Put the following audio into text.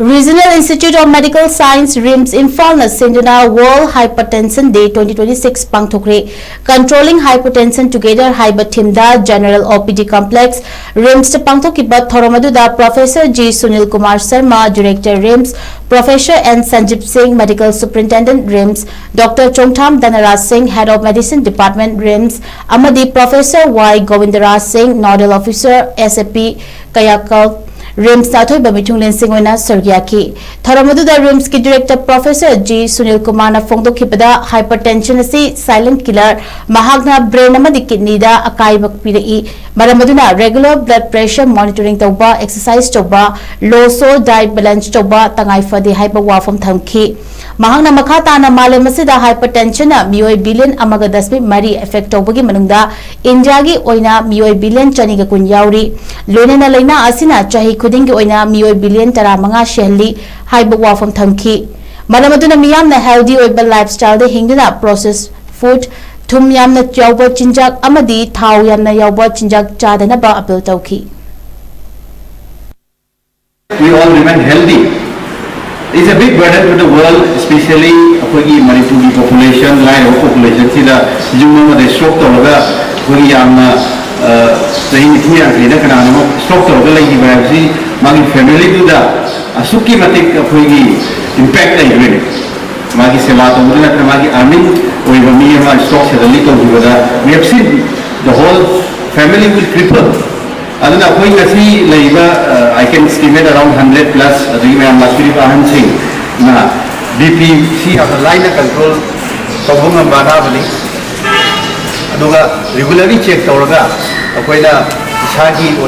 Regional Institute of Medical Science RIMS Imphal na Sinduna World Hypertension Day 2026 PANGTHOKKHRE Controlling Hypertension Together Hyper Timda General OPD Complex RIMS ta PANGTHOKKIBA Thoromaduda Professor G Sunil Kumar Sharma Director RIMS Professor N Sanjip Singh Medical Superintendent RIMS Dr. Chongtham Dhanaraj Singh Head of Medicine Department RIMS Amadi Professor Y Govindaraj Singh Nodal Officer SAP Kayakal RIMS Nathoi Bamichunglen Singwena Sargyaki Thoromaduda RIMS ki Director Professor G Sunil Kumar na Phongdokhipada Hypertension asi silent killer mahagna brain amadi kidney da akaibak pirai maramaduna regular blood pressure monitoring tauba exercise tauba low so diet balance tauba tangai fadi hyper wafam thamki mahagna makhata na malem asida hypertension na mioi billion amaga dasmi mari effect taubagi manungda India gi oina mioi billion chani ga kun yauri lone na leina asina chahi khuding gi oina mioi billion tara manga shehli hyper wafam thamki maramaduna miyam na healthy oiba lifestyle de hingduna processed food thum yamna yauba chinjak amadi thau yamna yauba chinjak chadana ba appeal tauki. We all remain healthy. It's a big burden to the world, especially for the manipuri population, line of population. See the Jumma the stroke to the we are saying here stroke to the lady see Magi family to the Asuki matic for the impact and grid. Magi Selato, Magi Armin, we have me and stocks at a little we have seen the whole family will cripple. Other than going to see labor, I can estimate around 100 plus. I must be saying, BP, see of the line of control, Kabunga Banavali, regularly check Toraga, Aquila, Shagi.